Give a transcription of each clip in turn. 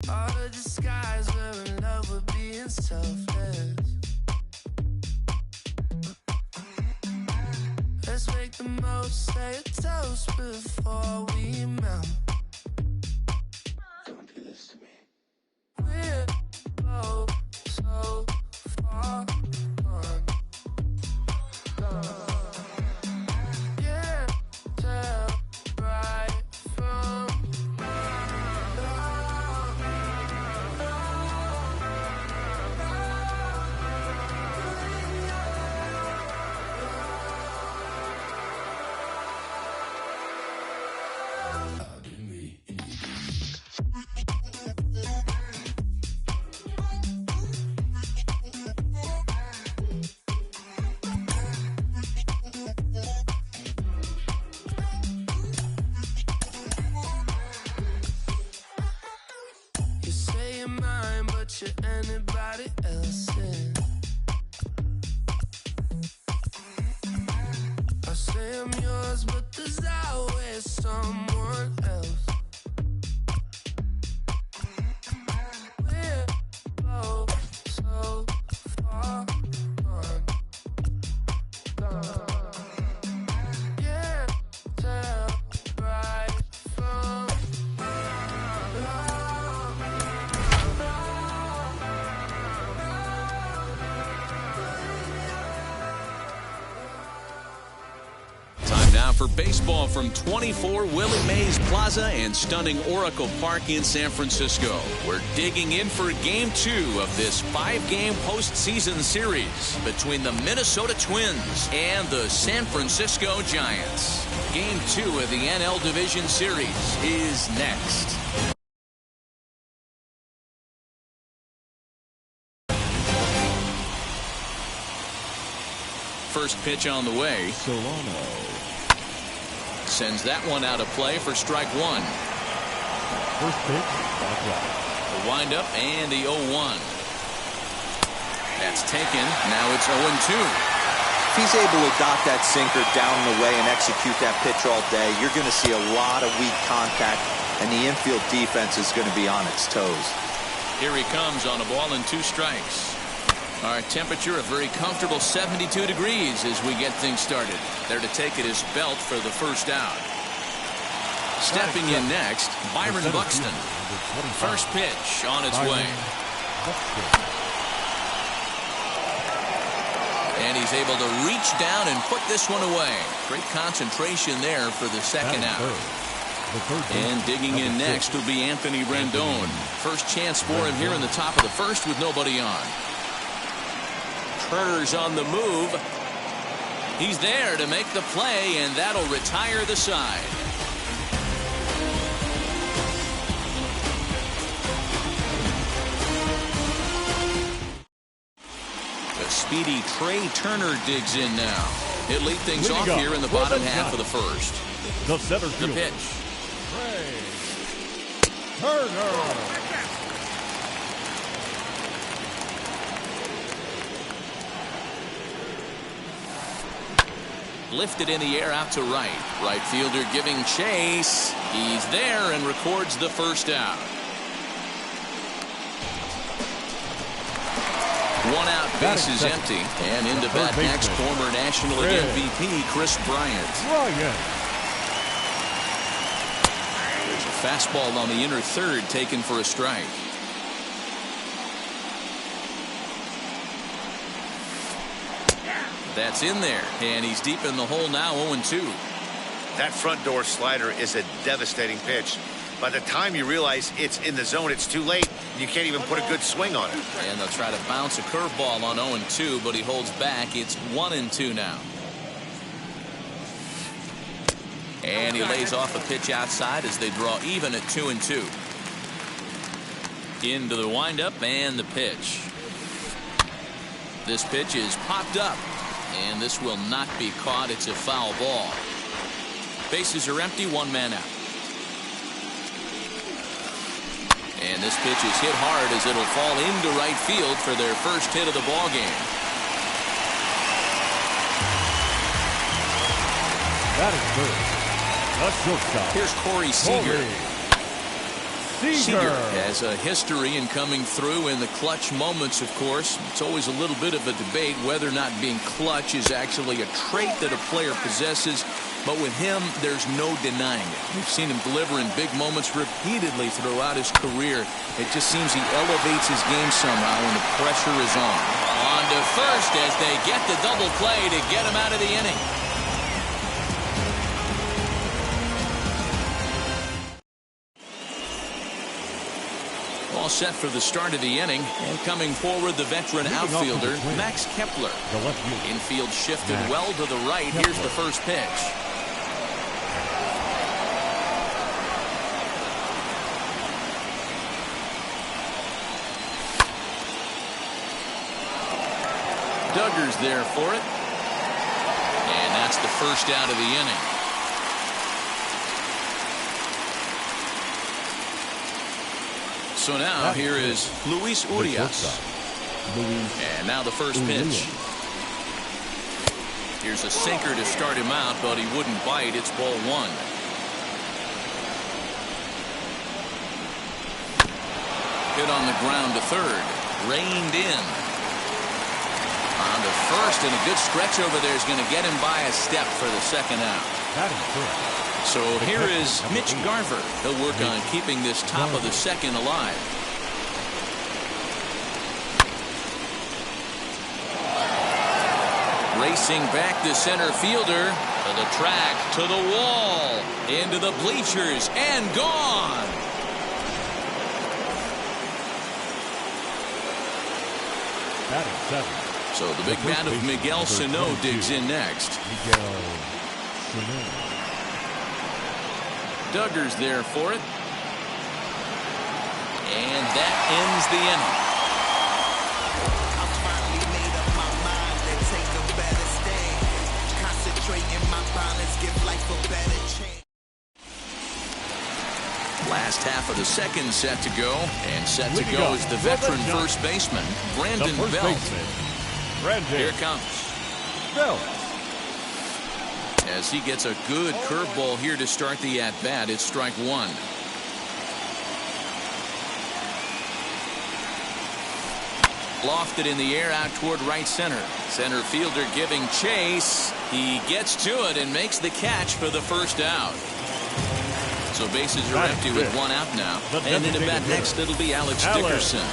All the disguise, we're in love with being selfless. Let's make the most, say a toast before we melt. Don't do this to me. We're both so far gone. Yeah, tell right from you say you're mine, but you're anybody else's. I say I'm yours, but there's always someone else. We're both so far gone. Yeah, tell right from Time now for baseball from 24 Willie Mays Plaza and stunning Oracle Park in San Francisco. We're digging in for Game 2 of this 5-game postseason series between the Minnesota Twins and the San Francisco Giants. Game 2 of the NL Division Series is next. First pitch on the way. Solano sends that one out of play for strike one. first pitch, The windup and the 0-1. That's taken. Now it's 0-2. If he's able to dot that sinker down the way and execute that pitch all day, you're going to see a lot of weak contact, and the infield defense is going to be on its toes. Here he comes on a ball and 2 strikes. Our temperature a very comfortable 72 degrees as we get things started. There to take it is Belt for the first out. Stepping in next, Byron Buxton. First pitch on its way. And he's able to reach down and put this one away. Great concentration there for the second out. And digging in next will be Anthony Rendon. First chance for him here in the top of the first with nobody on. Turner's on the move. He's there to make the play, and that'll retire the side. The speedy Trey Turner digs in now. He'll lead things off here in the bottom half of the first. The center The fielder, pitch. Trey Turner. Lifted in the air out to right. Right fielder giving chase. He's there and records the first out. One out, base is empty. And into bat next, former National League MVP Chris Bryant. There's a fastball on the inner third taken for a strike. That's in there, and he's deep in the hole now, 0-2. That front door slider is a devastating pitch. By the time you realize it's in the zone, it's too late. You can't even put a good swing on it. And they'll try to bounce a curveball on 0-2, but he holds back. It's 1-2 now. And he lays off a pitch outside as they draw even at 2-2. Into the windup and the pitch. This pitch is popped up. And this will not be caught. It's a foul ball. Bases are empty, 1 man out. And this pitch is hit hard as it'll fall into right field for their first hit of the ball game. That is good. A shortstop. Here's Corey Seager. Seager has a history in coming through in the clutch moments, of course. It's always a little bit of a debate whether or not being clutch is actually a trait that a player possesses. But with him, there's no denying it. We've seen him deliver in big moments repeatedly throughout his career. It just seems he elevates his game somehow when the pressure is on. On to first as they get the double play to get him out of the inning. All set for the start of the inning, and coming forward, the veteran outfielder, Max Kepler. Infield shifted well to the right. Here's the first pitch. Duggar's there for it. And that's the first out of the inning. So now here is Luis Urias. And now the first pitch. Here's a sinker to start him out, but he wouldn't bite. It's ball one. Hit on the ground to third. Reined in. On to first, and a good stretch over there is going to get him by a step for the second out. So here is Mitch Garver. He'll work on keeping this top of the second alive. Racing back the center fielder to the track, to the wall, into the bleachers, and gone. So the big bat of Miguel Sano digs in next. Duggar's there for it. And that ends the inning. I finally made up my mind to take a better stand. Concentrate in my balance, give life a better chance. Last half of the second set to go. And set to go is the veteran first baseman, Brandon Belt. Here comes Belt. as he gets a good curveball here to start the at-bat. It's strike one. Lofted in the air out toward right center. Center fielder giving chase. He gets to it and makes the catch for the first out. So bases are empty with one out now. And in the bat next, it'll be Alex Dickerson.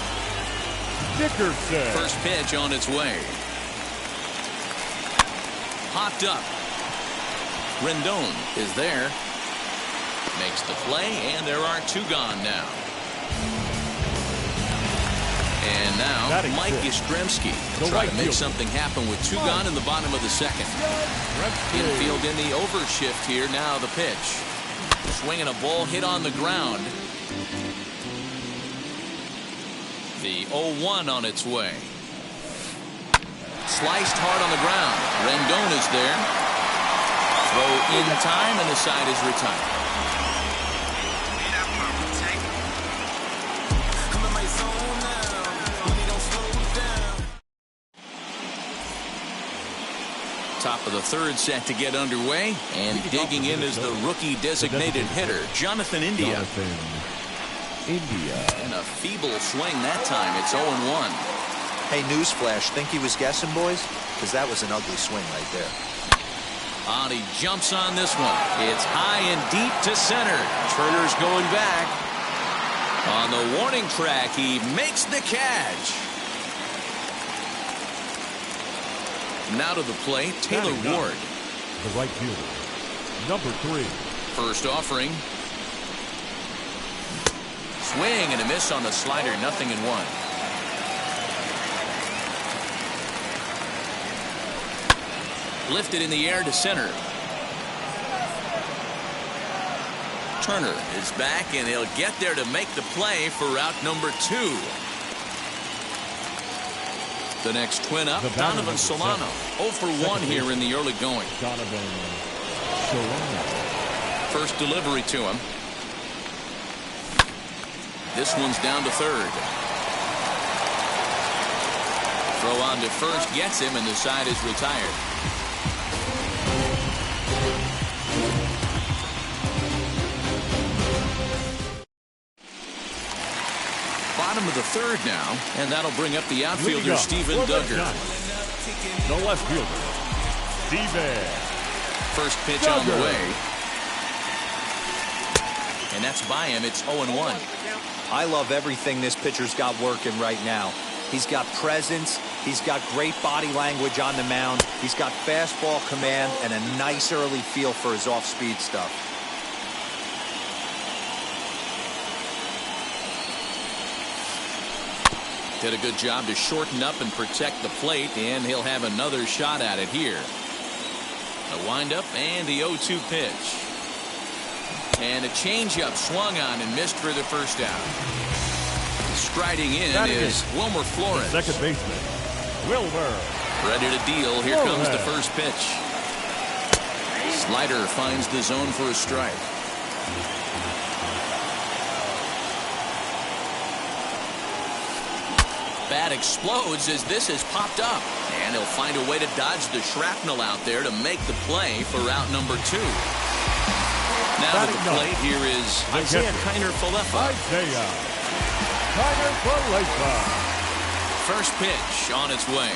First pitch on its way. Hopped up. Rendon is there. Makes the play, and there are two gone now. And now Mike Yastrzemski try to make something happen with two gone in the bottom of the second. Infield in the overshift here. Now the pitch. Swinging a ball hit on the ground. The 0-1 on its way. Sliced hard on the ground. Rendon is there. Throw in time, and the side is retired. Top of the third set to get underway, and digging in is the rookie designated hitter, Jonathan India. And a feeble swing that time. It's 0-1. Hey, newsflash, think he was guessing, boys? Because that was an ugly swing right there. And he jumps on this one. It's high and deep to center. Turner's going back. On the warning track, he makes the catch. Now to the plate, Taylor Ward. The right fielder, number 3. First offering. Swing and a miss on the slider, 0-1. Lifted in the air to center. Turner is back, and he'll get there to make the play for route number 2. The next twin up, Donovan Solano. 0 for 1 here in the early going. First delivery to him. This one's down to third. Throw on to first gets him, and the side is retired. bottom of the third now, and that'll bring up the outfielder, Steven Duggar. The left fielder, Steven. First pitch on the way. And that's by him. It's 0-1. I love everything this pitcher's got working right now. He's got presence. He's got great body language on the mound. He's got fastball command and a nice early feel for his off-speed stuff. Did a good job to shorten up and protect the plate, and he'll have another shot at it here. A windup and the 0-2 pitch. And a changeup swung on and missed for the first out. Striding in is Wilmer Flores. Second baseman, Wilmer. Ready to deal. Here comes the first pitch. Slider finds the zone for a strike. Bat explodes as this has popped up. And he'll find a way to dodge the shrapnel out there to make the play for out number 2. Now at the plate, here is Isaiah Kiner-Falefa. Isaiah Kiner-Falefa. First pitch on its way.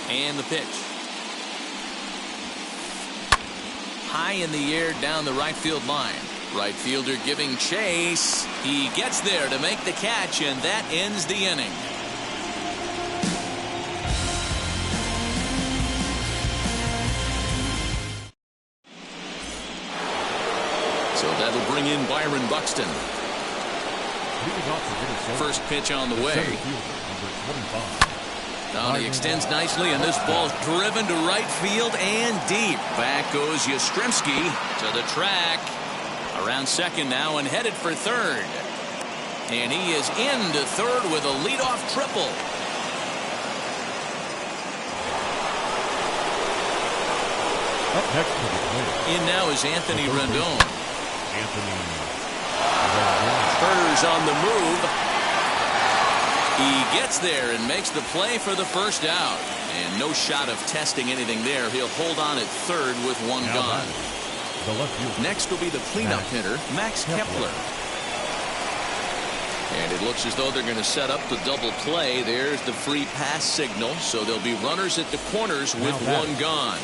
And the pitch. High in the air down the right field line. Right fielder giving chase. He gets there to make the catch, and that ends the inning. So that'll bring in Byron Buxton. First pitch on the way. Now he extends nicely, and this ball's driven to right field and deep. Back goes Yastrzemski to the track. Around second now and headed for third. And he is into third with a leadoff triple. Up next to the plate. In now is Anthony Rendon. Turner's on the move. He gets there and makes the play for the first out. And no shot of testing anything there. He'll hold on at third with one gone. Next will be the cleanup hitter, Max Kepler. And it looks as though they're going to set up the double play. There's the free pass signal. So there'll be runners at the corners with one gone.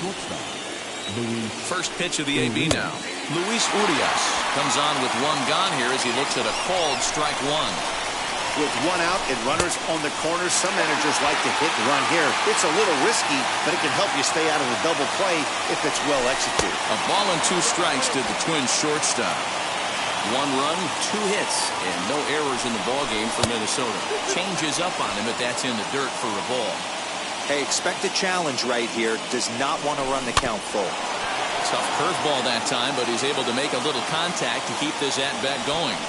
First pitch of the AB now. Luis Urias comes on with one gone here as he looks at a called strike one. With one out and runners on the corners, some managers like to hit and run here. It's a little risky, but it can help you stay out of the double play if it's well executed. A ball and 2 strikes to the Twins shortstop. 1 run, 2 hits, and no errors in the ballgame for Minnesota. Changes up on him, but that's in the dirt for a ball. Hey, expect a challenge right here. Does not want to run the count full. Tough curveball that time, but he's able to make a little contact to keep this at-bat going.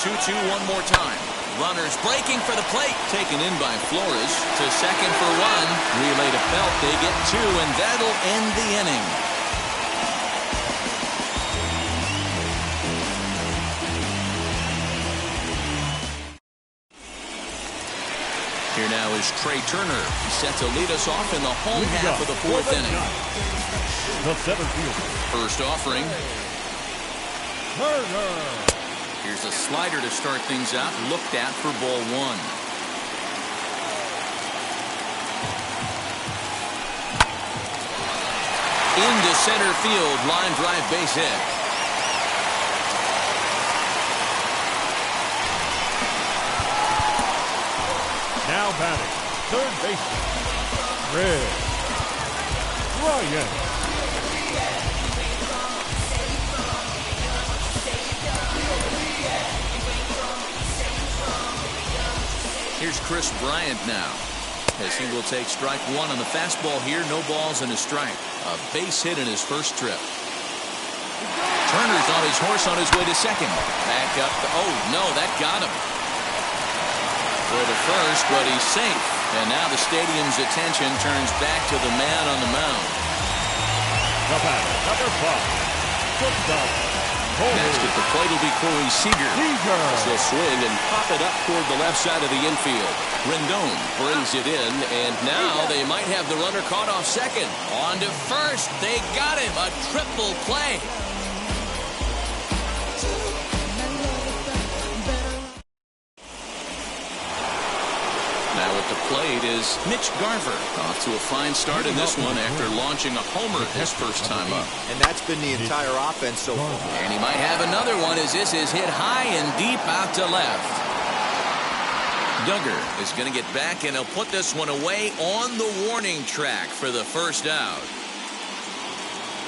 2-2 one more time. Runners breaking for the plate. Taken in by Flores to second for 1. Relay to Pelt. They get 2, and that'll end the inning. Here now is Trey Turner. He's set to lead us off in the home half of the 4th inning. The 7th fielder. First offering. Turner. Here's a slider to start things out. Looked at for ball 1. Into center field. Line drive base hit. Now batting, third baseman, Kris Bryant. Here's Kris Bryant now, as he will take strike 1 on the fastball here. No balls and a strike. A base hit in his first trip. Turner's on his horse on his way to second. Back up. Oh, no, that got him. For the first, but he's safe. And now the stadium's attention turns back to the man on the mound. The batter, number 5, Gonzalez. Next at the plate will be Corey Seager. He'll swing and pop it up toward the left side of the infield. Rendon brings it in, and now they might have the runner caught off second. On to first. They got him. A triple play. Now at the plate is Mitch Garver. Off to a fine start in this one after launching a homer his first time up. And that's been the entire offense so far. And he might have another one as this is hit high and deep out to left. Duggar is going to get back, and he'll put this one away on the warning track for the first out.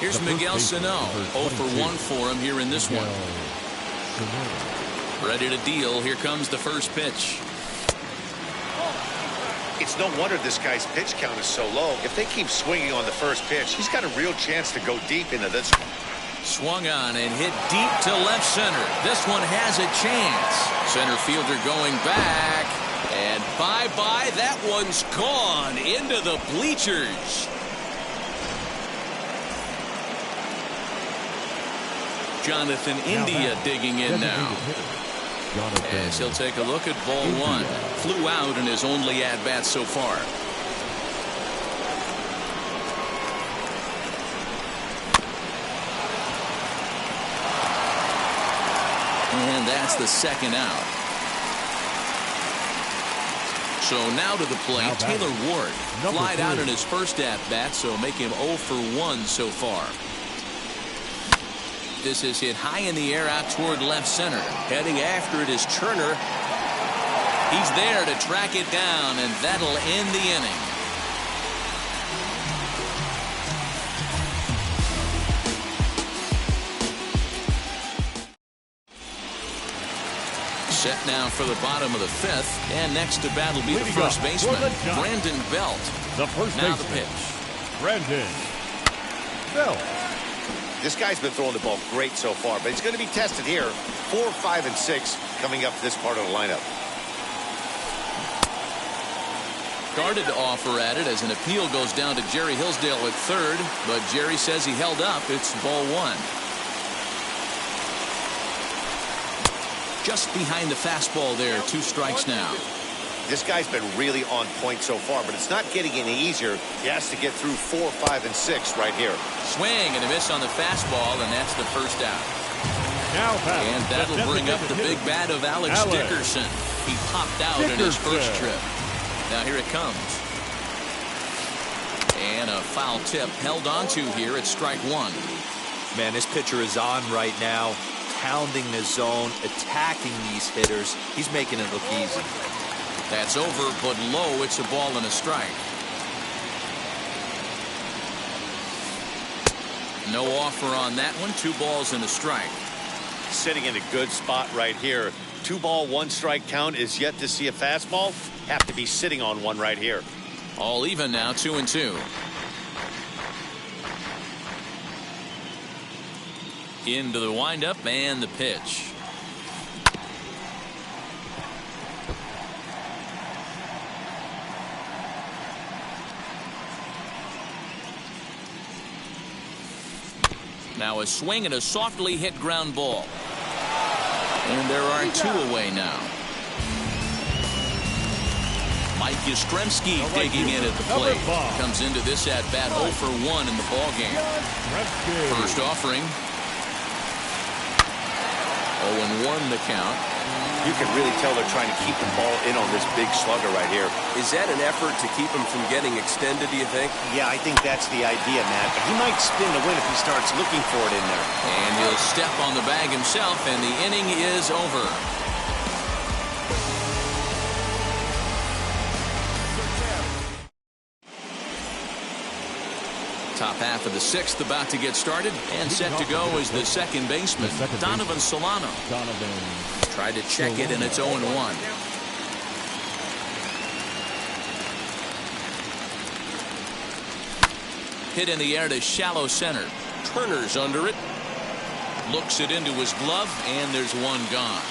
Here's Miguel Sano. 0 for 1 for him here in this one. Ready to deal. Here comes the first pitch. It's no wonder this guy's pitch count is so low. If they keep swinging on the first pitch, he's got a real chance to go deep into this one. Swung on and hit deep to left center. This one has a chance. Center fielder going back. And bye-bye. That one's gone into the bleachers. Jonathan India digging in now. As he'll take a look at ball one. Flew out in his only at-bat so far. And that's the second out. So now to the plate, Taylor Ward. Flied out in his first at-bat, so make him 0 for 1 so far. This is hit high in the air out toward left center. Heading after it is Turner. He's there to track it down, and that'll end the inning. Set now for the bottom of the fifth, and next to bat will be the first baseman, Brandon Belt. The first now baseman, the pitch. Brandon Belt. This guy's been throwing the ball great so far, but he's going to be tested here. 4, 5, and 6 coming up this part of the lineup. Guarded offer at it as an appeal goes down to Jerry Hillsdale at third, but Jerry says he held up. It's ball one. Just behind the fastball there. 2 strikes now. This guy's been really on point so far, but it's not getting any easier. He has to get through 4, 5, and 6 right here. Swing and a miss on the fastball, and that's the first out. Now and that'll bring up the big bat of Alex Dickerson. He popped out in his first trip. Now here it comes. And a foul tip held onto here at strike one. Man, this pitcher is on right now, pounding the zone, attacking these hitters. He's making it look easy. That's over, but low. It's a ball and a strike. No offer on that one. 2 balls and a strike. Sitting in a good spot right here. 2 ball, 1 strike count is yet to see a fastball. Have to be sitting on one right here. All even now, 2-2. Into the windup and the pitch. Now a swing and a softly hit ground ball. And there are 2 away now. Mike Yastrzemski digging in at the plate. Comes into this at bat 0 for 1 in the ball game. First offering. 0-1 the count. You can really tell they're trying to keep the ball in on this big slugger right here. Is that an effort to keep him from getting extended, do you think? Yeah, I think that's the idea, Matt. But he might spin the win if he starts looking for it in there. And he'll step on the bag himself, and the inning is over. Top half of the 6th about to get started, and set to go is the second baseman, Donovan Solano. Tried to check it, and it's 0-1. Hit in the air to shallow center. Turner's under it. Looks it into his glove, and there's one gone.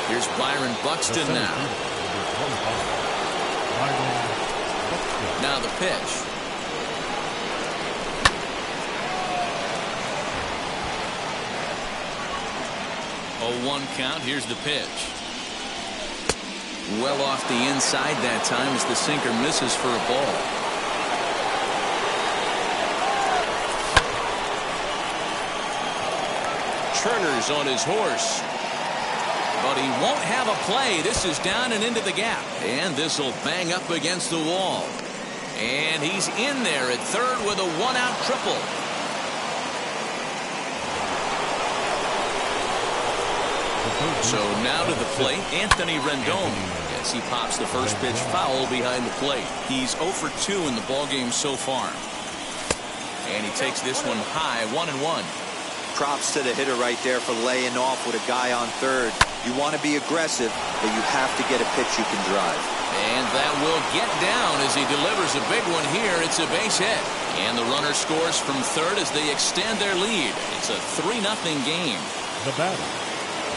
Here's Byron Buxton now. Houston. Now the pitch. Oh, 1 count. Here's the pitch. Well off the inside that time as the sinker misses for a ball. Turner's on his horse. But he won't have a play. This is down and into the gap. And this will bang up against the wall. And he's in there at third with a 1-out triple. So now to the plate, Anthony Rendon. Yes, he pops the first pitch foul behind the plate. He's 0 for 2 in the ballgame so far. And he takes this one high, 1-1. Props to the hitter right there for laying off with a guy on third. You want to be aggressive, but you have to get a pitch you can drive. And that will get down as he delivers a big one here. It's a base hit. And the runner scores from third as they extend their lead. It's a 3-0 game. The batter.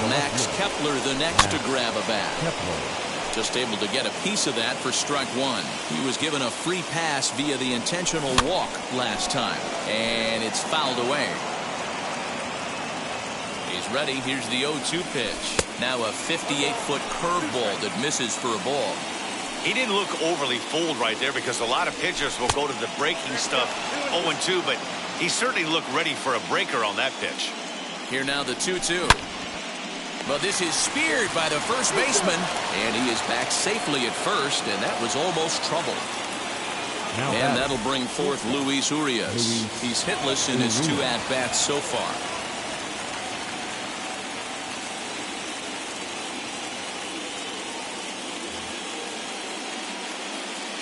Max Kepler the next to grab a bat. Kepler. Just able to get a piece of that for strike one. He was given a free pass via the intentional walk last time. And it's fouled away. He's ready. Here's the 0-2 pitch. Now a 58-foot curveball that misses for a ball. He didn't look overly fooled right there because a lot of pitchers will go to the breaking stuff 0-2, but he certainly looked ready for a breaker on that pitch. Here now the 2-2. But this is speared by the first baseman, and he is back safely at first, and that was almost trouble. And that'll bring forth Luis Urias. He's hitless in his 2 at-bats so far.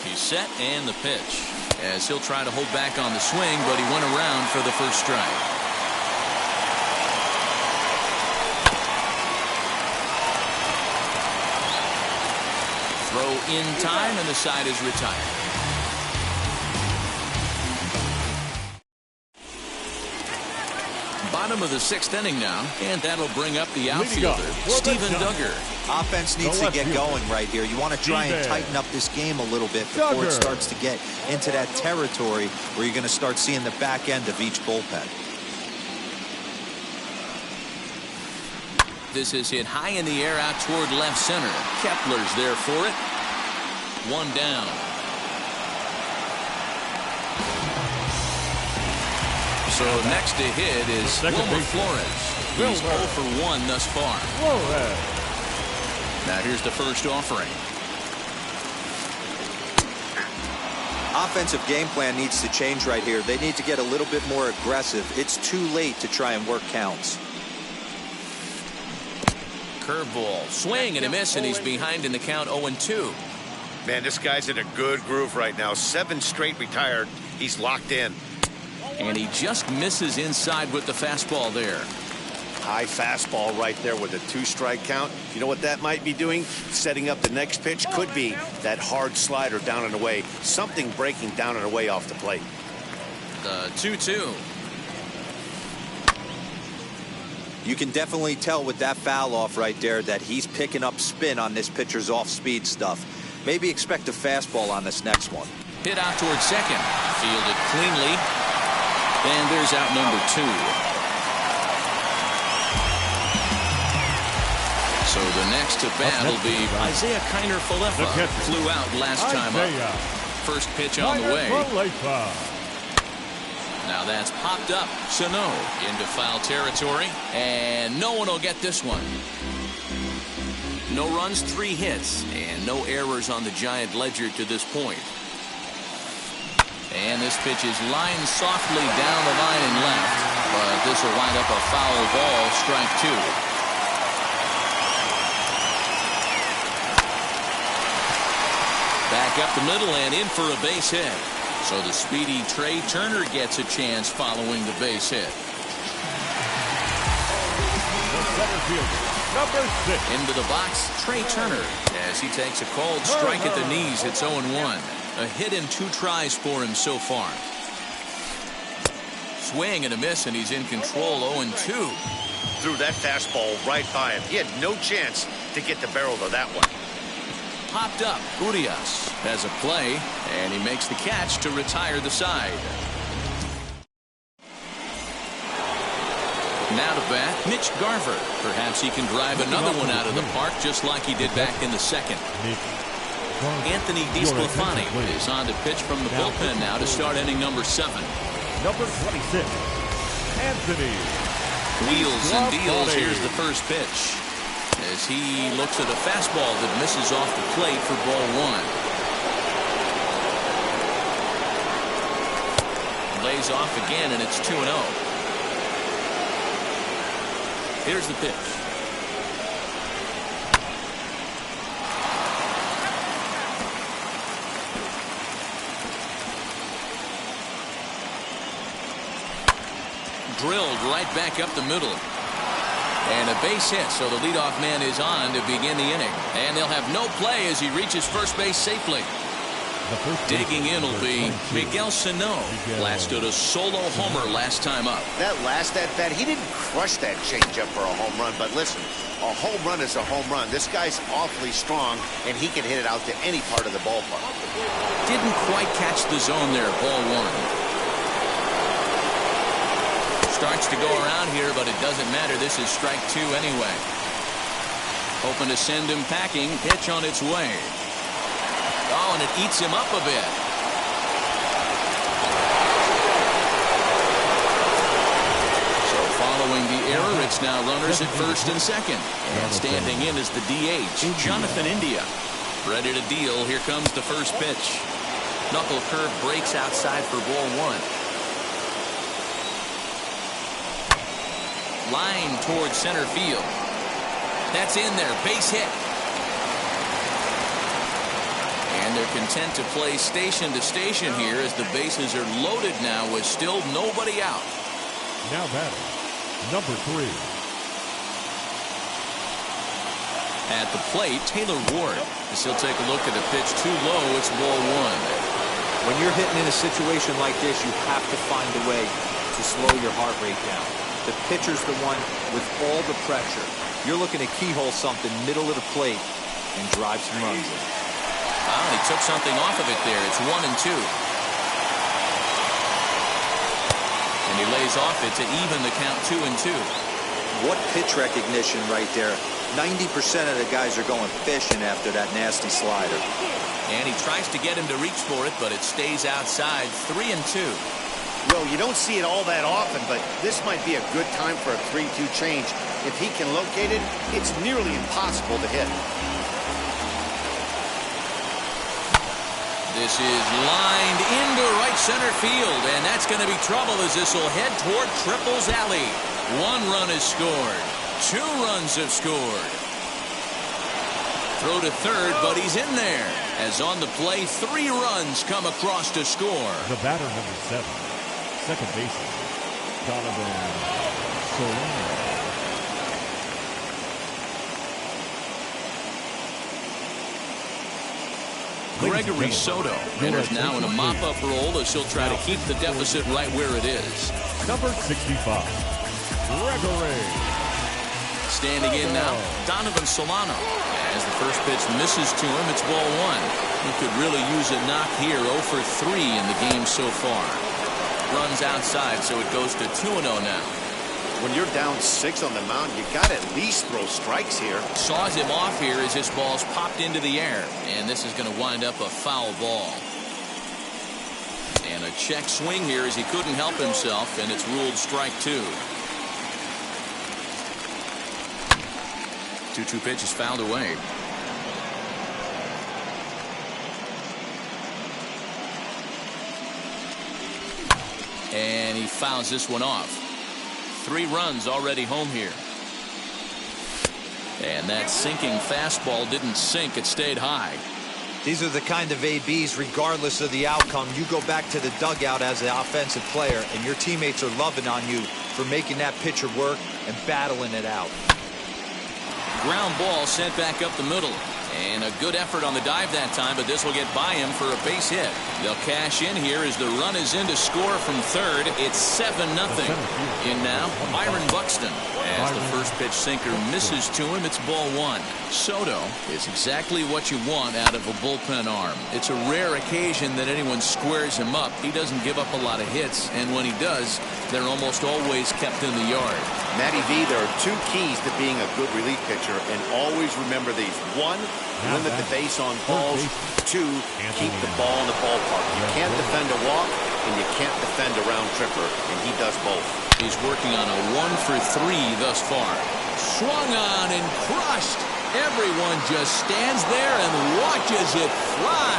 He's set and the pitch. As he'll try to hold back on the swing, but he went around for the first strike. Throw in time, and the side is retired. Bottom of the 6th inning now, and that'll bring up the outfielder, Steven Duggar. Offense needs to get going right here. You want to try and tighten up this game a little bit before it starts to get into that territory where you're going to start seeing the back end of each bullpen. This is hit high in the air out toward left center. Kepler's there for it. 1 down. So next to hit is Wilmer Flores. He's 0 for 1 thus far. Now here's the first offering. Offensive game plan needs to change right here. They need to get a little bit more aggressive. It's too late to try and work counts. Curveball, swing and a miss, and he's behind in the count 0-2. Man, this guy's in a good groove right now. 7 straight retired. He's locked in. And he just misses inside with the fastball there. High fastball right there with a 2-strike count. You know what that might be doing? Setting up the next pitch. Could be that hard slider down and away. Something breaking down and away off the plate. The 2-2. You can definitely tell with that foul off right there that he's picking up spin on this pitcher's off-speed stuff. Maybe expect a fastball on this next one. Hit out towards second. Fielded cleanly. And there's out number 2. So the next to bat will be Isaiah Kiner-Falefa. Flew out last time up. First pitch on the way. Now that's popped up. Sano into foul territory. And no one will get this one. No runs, 3 hits, and no errors on the Giant ledger to this point. And this pitch is lined softly down the line and left. But this will wind up a foul ball, strike 2. Back up the middle and in for a base hit. So the speedy Trey Turner gets a chance following the base hit. The center fielder, number 6. Into the box, Trey Turner, as he takes a called strike at the knees. It's 0-1. A hit in 2 tries for him so far. Swing and a miss, and he's in control. 0-2. Threw that fastball right by him. He had no chance to get the barrel of that one. popped up. Urias has a play, and he makes the catch to retire the side. Now to bat, Mitch Garver. Perhaps he can drive another one out of the park just like he did back in the second. Anthony DeSclafani is on to pitch from the bullpen now to start inning number 7. Number 26, Anthony. Wheels and deals. Here's the first pitch as he looks at a fastball that misses off the plate for ball 1. Lays off again, and it's 2-0. Here's the pitch. Drilled right back up the middle. And a base hit, so the leadoff man is on to begin the inning. And they'll have no play as he reaches first base safely. Digging in will be Miguel Sano. Blasted a solo homer last time up. That last at-bat, he didn't crush that changeup for a home run. But listen, a home run is a home run. This guy's awfully strong, and he can hit it out to any part of the ballpark. Didn't quite catch the zone there, ball 1. Starts to go around here, but it doesn't matter. This is strike 2 anyway. Hoping to send him packing. Pitch on its way. Oh, and it eats him up a bit. So following the error, it's now runners at first and second. And standing in is the DH, Jonathan India. Ready to deal. Here comes the first pitch. Knuckle curve breaks outside for ball 1. Line towards center field. That's in there. Base hit. And they're content to play station to station here as the bases are loaded now with still nobody out. Now batting, number 3. At the plate, Taylor Ward. As he'll take a look at the pitch too low, it's ball 1. When you're hitting in a situation like this, you have to find a way to slow your heart rate down. The pitcher's the one with all the pressure. You're looking to keyhole something middle of the plate and drive some runs in. Wow, he took something off of it there. It's 1-2. And he lays off it to even the count 2-2. What pitch recognition right there. 90% of the guys are going fishing after that nasty slider. And he tries to get him to reach for it, but it stays outside. 3-2. Well, you don't see it all that often, but this might be a good time for a 3-2 change. If he can locate it, it's nearly impossible to hit. This is lined into right center field, and that's going to be trouble as this will head toward Triples Alley. 1 run is scored. 2 runs have scored. Throw to third, but he's in there. As on the play, 3 runs come across to score. The batter, number 7, second baseman, Donovan Solano. Gregory Soto enters now in a mop-up role as he'll try to keep the deficit right where it is. Number 65, Gregory. Standing in now, Donovan Solano. As the first pitch misses to him, it's ball 1. He could really use a knock here. 0 for 3 in the game so far. Runs outside, so it goes to 2-0 now. When you're down 6 on the mound, you got to at least throw strikes here. Saws him off here as his ball's popped into the air. And this is going to wind up a foul ball. And a check swing here as he couldn't help himself, and it's ruled strike 2. 2-2 pitch is fouled away. And he fouls this one off. 3 runs already home here. And that sinking fastball didn't sink. It stayed high. These are the kind of ABs, regardless of the outcome, you go back to the dugout as an offensive player, and your teammates are loving on you for making that pitcher work and battling it out. Ground ball sent back up the middle. And a good effort on the dive that time, but this will get by him for a base hit. They'll cash in here as the run is in to score from third. It's 7-0. In now, Byron Buxton. As the first pitch sinker misses to him, it's ball one. Soto is exactly what you want out of a bullpen arm. It's a rare occasion that anyone squares him up. He doesn't give up a lot of hits, and when he does, they're almost always kept in the yard. Matty V, there are two keys to being a good relief pitcher, and always remember these. One, limit the base on balls. Two, keep the ball in the ballpark. You can't defend a walk, and you can't defend a round tripper, and he does both. He's working on a 1-for-3 thus far. Swung on and crushed. Everyone just stands there and watches it fly.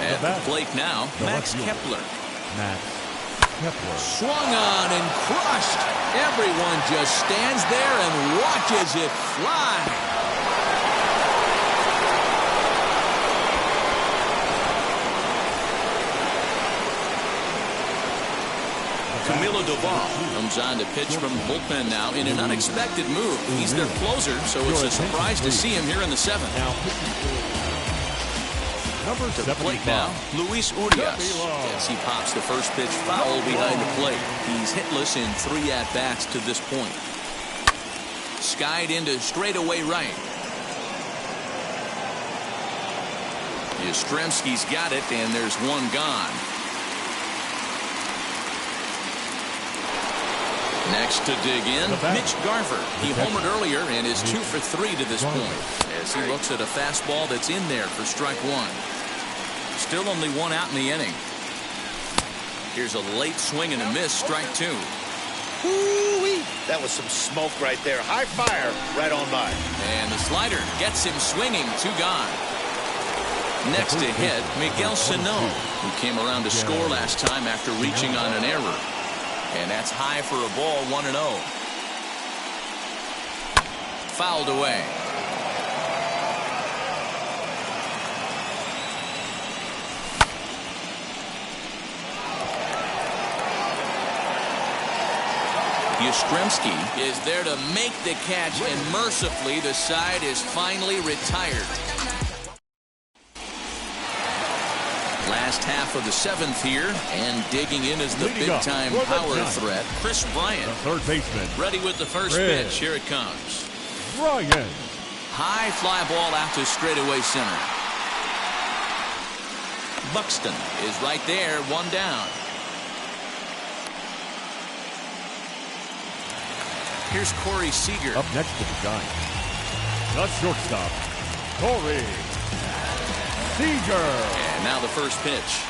At the plate now, Max Kepler. Max Kepler. Swung on and crushed. Everyone just stands there and watches it fly. Camilo Doval comes on to pitch from the bullpen now in an unexpected move. He's their closer, so it's a surprise to see him here in the seventh. Number To the plate now, Luis Urias. As he pops the first pitch foul behind the plate. He's hitless in 3 at-bats to this point. Skied into straightaway right. Yastrzemski's got it, and there's one gone. Next to dig in, Mitch Garver. He homered earlier and is 2 for 3 to this point as he looks at a fastball that's in there for strike one. Still only one out in the inning. Here's a late swing and a miss, strike two. Woo-wee. That was some smoke right there. High fire right on by. And the slider gets him swinging, 2 gone. Next to hit, Miguel Sano, who came around to score last time after reaching on an error. And that's high for a ball, 1-0. Fouled away. Yastrzemski is there to make the catch, and mercifully the side is finally retired. Last half of the seventh here, and digging in is the big-time power threat, Chris Bryant. The third baseman. Ready with the first pitch. Here it comes. Bryant. High fly ball out to straightaway center. Buxton is right there, 1 down. Here's Corey Seager. Up next to the Giants. The shortstop, Corey Seager. And now the first pitch.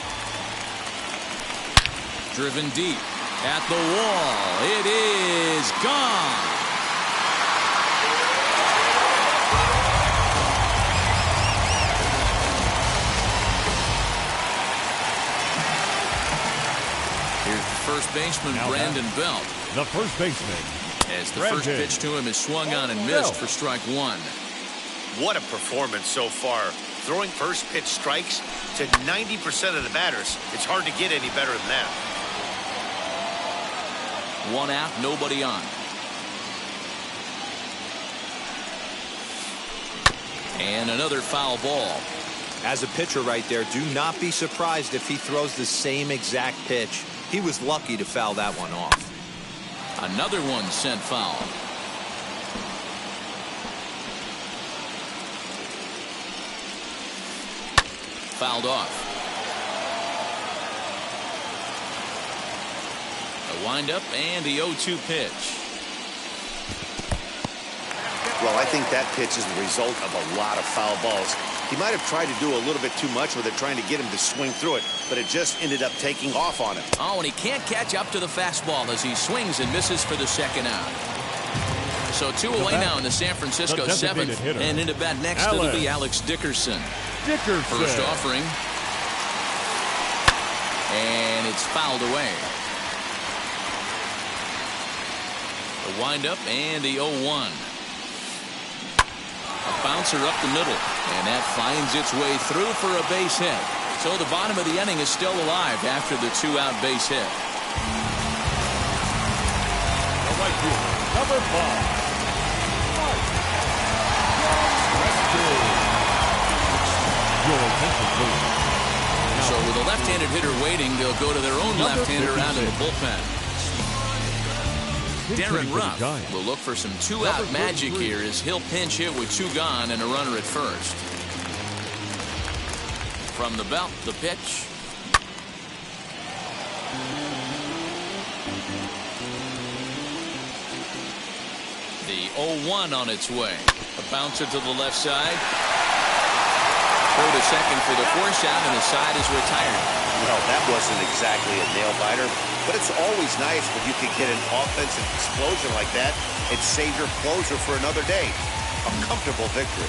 Driven deep at the wall. It is gone. Here's the first baseman, now Brandon Belt. The first baseman. As the first pitch to him is swung on and missed for strike one. What a performance so far. Throwing first pitch strikes to 90% of the batters. It's hard to get any better than that. 1 out, nobody on. And another foul ball. As a pitcher right there, do not be surprised if he throws the same exact pitch. He was lucky to foul that one off. Another one sent foul. Fouled off. A windup and the 0-2 pitch. Well, I think that pitch is the result of a lot of foul balls. He might have tried to do a little bit too much with it, trying to get him to swing through it, but it just ended up taking off on him. Oh, and he can't catch up to the fastball as he swings and misses for the second out. So 2 away now in the San Francisco seventh, and into bat next it'll be Alex Dickerson. First offering, and it's fouled away. The windup and the 0-1. A bouncer up the middle, and that finds its way through for a base hit. So the bottom of the inning is still alive after the 2-out base hit. The right fielder, number 5. Your attention, please. So with a left-handed hitter waiting, they'll go to their own left-hander out of the bullpen. Darren Ruff will look for some two-out magic here as he'll pinch hit with 2 gone and a runner at first. From the belt, the pitch. The 0-1 on its way. A bouncer to the left side. Throw to second for the force out, and the side is retired. Well, that wasn't exactly a nail-biter, but it's always nice when you can get an offensive explosion like that and save your closer for another day. A comfortable victory.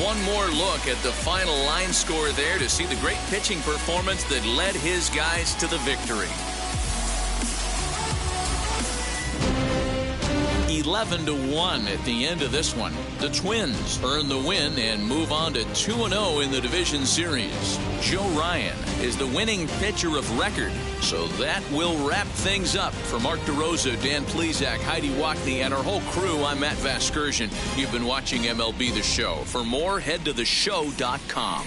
One more look at the final line score there to see the great pitching performance that led his guys to the victory. 11-1 at the end of this one. The Twins earn the win and move on to 2-0 in the division series. Joe Ryan is the winning pitcher of record, so that will wrap things up. For Mark DeRosa, Dan Plesac, Heidi Wackney, and our whole crew, I'm Matt Vasgersian. You've been watching MLB The Show. For more, head to theshow.com.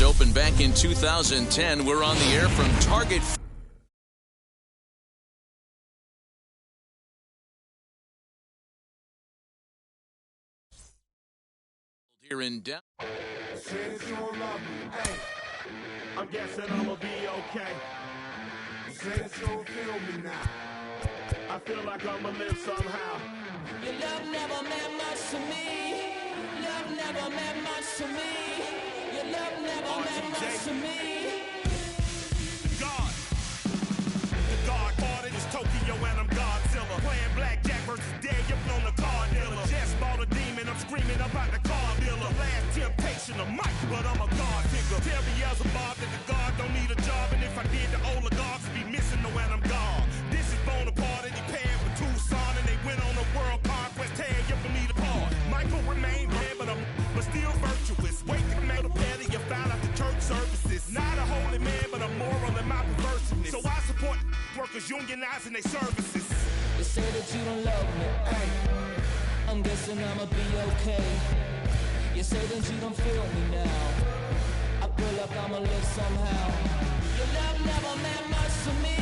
Opened back in 2010. We're on the air from Target here in Dallas. I'm guessing I'ma be okay. Say that you don't feel me now. I feel like I'ma live somehow. Your love never meant much to me. Love never meant much to me. Your love never meant much to me. God. The God party is Tokyo and I'm Godzilla. Playing blackjack versus Daniel on the car dealer. Just bought a demon, I'm screaming about the car dealer. Last temptation of Mike, but I'm a God digger. Tell me as a Bob that the God don't need a job. And if I did, the oligarchs would be missing the when I'm gone. This is Bonaparte and he paired with Tucson. And they went on a world conquest. Tag you for me to part. Michael remained bad, but still virtuous. Wake the man to petty, you found out the church services. Not a holy man, but a moral in my perverseness. So I support workers unionizing their services. You say that you don't love me, ay. I'm guessing I'ma be okay. You say that you don't feel me now. I feel like I'ma live somehow. Your love never meant much to me.